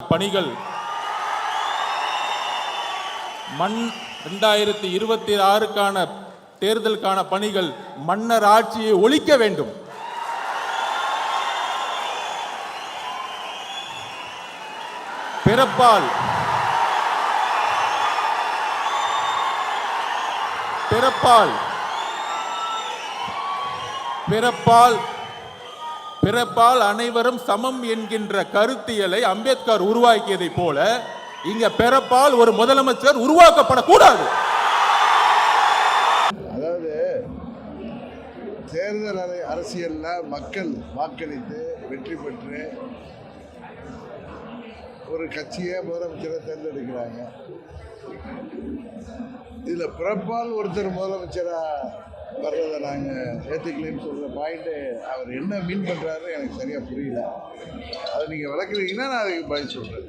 பணிகள் 2026 தேர்தலுக்கான பணிகள் மன்னர் ஆட்சியை ஒழிக்க வேண்டும். பிறப்பால் அனைவரும் சமம் என்கின்ற கருத்தியலை அம்பேத்கர் உருவாக்கியதை போல இங்க பிறப்பால் ஒரு முதலமைச்சர் உருவாக்கப்படக்கூடாது. அதாவது தேர்தல் அரசியல்ல மக்கள் வாக்களித்து வெற்றி பெற்று ஒரு கட்சியை முதலமைச்சரை தேர்ந்தெடுக்கிறாங்க. இதில் பிறப்பால் ஒருத்தர் முதலமைச்சராக வர்றதை நாங்கள் ஏற்றுக்கலன்னு சொல்கிற பாயிண்ட்டு அவர் என்ன மீன் பண்ணுறாரு எனக்கு சரியாக புரியல. அதை நீங்கள் விளக்குறீங்கன்னா நான் அதுக்கு பதில் சொல்கிறேன்.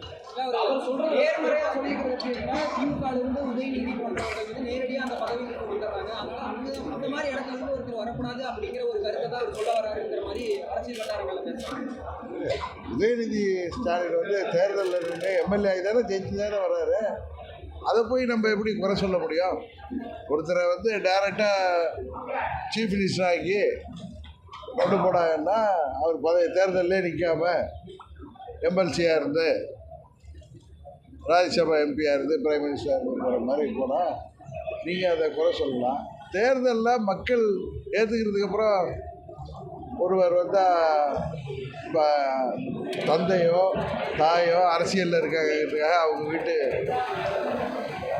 உதயநிதி ஸ்டாலின் தேர்தலில் இருந்து எம்எல்ஏ ஆகி தானே ஜெயிச்சு தானே வர்றாரு. அதை போய் நம்ம எப்படி குறை சொல்ல முடியும்? ஒருத்தரை டைரெக்டாக சீஃப் மினிஸ்டர் ஆகி கொண்டு போனாங்கன்னா அவர் தேர்தலே நிற்காம எம்எல்சியாக இருந்து ராஜ்யசபா எம்பியாக இருந்து பிரைம் மினிஸ்டர் போகிற மாதிரி போனால் நீங்கள் அதை குறை சொல்லலாம். தேர்தலில் மக்கள் ஏற்றுக்கிறதுக்கப்புறம் ஒருவர் இப்போ தந்தையோ தாயோ அரசியலில் இருக்கிறதுக்காக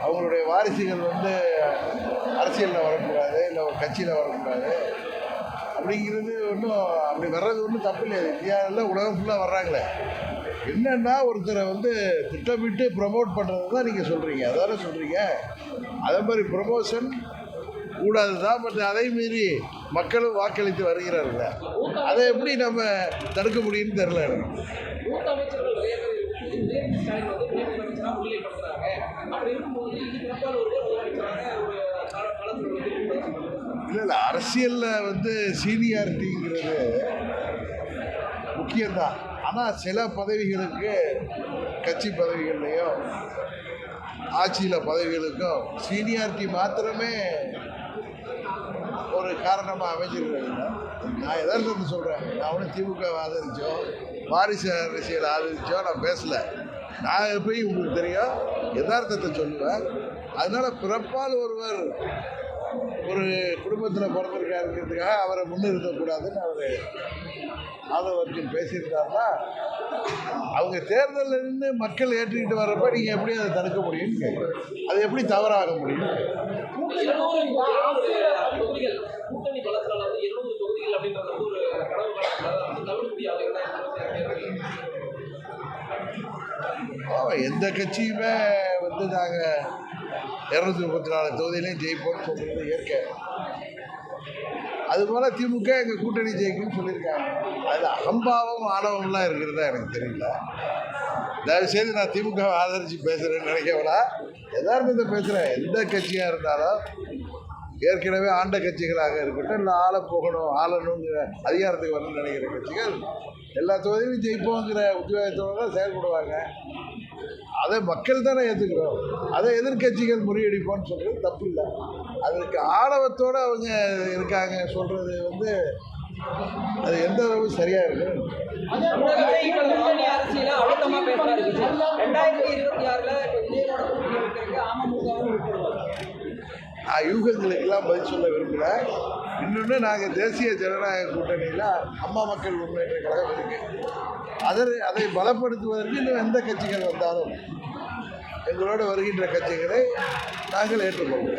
அவங்களுடைய வாரிசுகள் அரசியலில் வரக்கூடாது, இல்லை ஒரு கட்சியில் வரக்கூடாது அப்படிங்கிறது அப்படி வர்றது தப்பு இல்லை. இந்தியாவில் உலகம் ஃபுல்லாக வர்றாங்களே. என்னென்னா ஒருத்தரை திட்டமிட்டு ப்ரமோட் பண்ணுறது தான் நீங்கள் சொல்கிறீங்க, அதானே சொல்கிறீங்க. அதே மாதிரி ப்ரமோஷன் கூடாது தான். பட் அதை மீறி மக்களும் வாக்களித்து வருகிறார்கள். அதை எப்படி நம்ம தடுக்க முடியும்னு தெரியல. இல்லை அரசியலில் சீனியாரிட்டிங்கிறது முக்கியம்தான். ஆனால் சில பதவிகளுக்கு கட்சி பதவிகள்லையும் ஆட்சியில் பதவிகளுக்கும் சீனியாரிட்டி மாத்திரமே ஒரு காரணமாக அமைஞ்சிருக்காங்க. நான் எதார்த்தத்தை சொல்கிறேன். நான் ஒன்றும் திமுக ஆதரிச்சோ வாரிசு அரசியல் ஆதரிச்சோ நான் பேசலை. நான் போய் உங்களுக்கு தெரியும் யதார்த்தத்தை சொல்லுவேன். அதனால் பிறப்பால் ஒருவர் ஒரு குடும்பத்தில் பிறந்திருக்காருங்கிறதுக்காக அவரை முன்னிறுத்தக்கூடாதுன்னு அவர் ஆதவர்ஜன் பேசியிருந்தாருன்னா அவங்க தேர்தலில் இருந்து மக்கள் ஏற்றிக்கிட்டு வர்றப்ப நீங்கள் எப்படி அதை தடுக்க முடியும்னு கேட்குறேன். அது எப்படி தவறாக முடியும்? எந்த கட்சியுமே நாங்கள் 234 தொகுதியிலையும் ஜெயிப்போம்னு சொல்கிறது இயற்கை. அதுபோல் திமுக எங்கள் கூட்டணி ஜெயிக்கும்னு சொல்லியிருக்காங்க. அது அகம்பாவம் ஆணவம்லாம் இருக்கிறதா எனக்கு தெரியல. தயவுசெய்து நான் திமுக ஆதரித்து பேசுகிறேன்னு நினைக்கவில்லை, யதார்த்தத்தை பேசுகிறேன். எந்த கட்சியாக இருந்தாலும் ஏற்கனவே ஆண்ட கட்சிகளாக இருக்கட்டும், இல்லை ஆளணுங்கிற அதிகாரத்துக்கு வரணும்னு நினைக்கிற கட்சிகள் எல்லா தொகுதியிலும் ஜெயிப்போங்கிற உத்தியோகத்தோடு தான் செயல்படுவாங்க. அதை மக்கள் தானே ஏற்றுக்கிறோம். அதை எதிர்கட்சிகள் முறியடிப்போன்னு சொல்கிறது தப்பு இல்லை. அதற்கு ஆணவத்தோடு அவங்க இருக்காங்க சொல்கிறது அது எந்த அளவு சரியாக இருக்கு? யூகங்களுக்கெல்லாம் பதில் சொல்ல விரும்பல. இன்னொன்று நாங்கள் தேசிய ஜனநாயக கூட்டணியில் அம்மா மக்கள் முன்னேற்ற கழகம் இருக்குது. அதை பலப்படுத்துவதற்கு இன்னும் எந்த கட்சிகள் வந்தாலும் எங்களோடு வருகின்ற கட்சிகளை நாங்கள் ஏற்றுக்கொள்வோம்.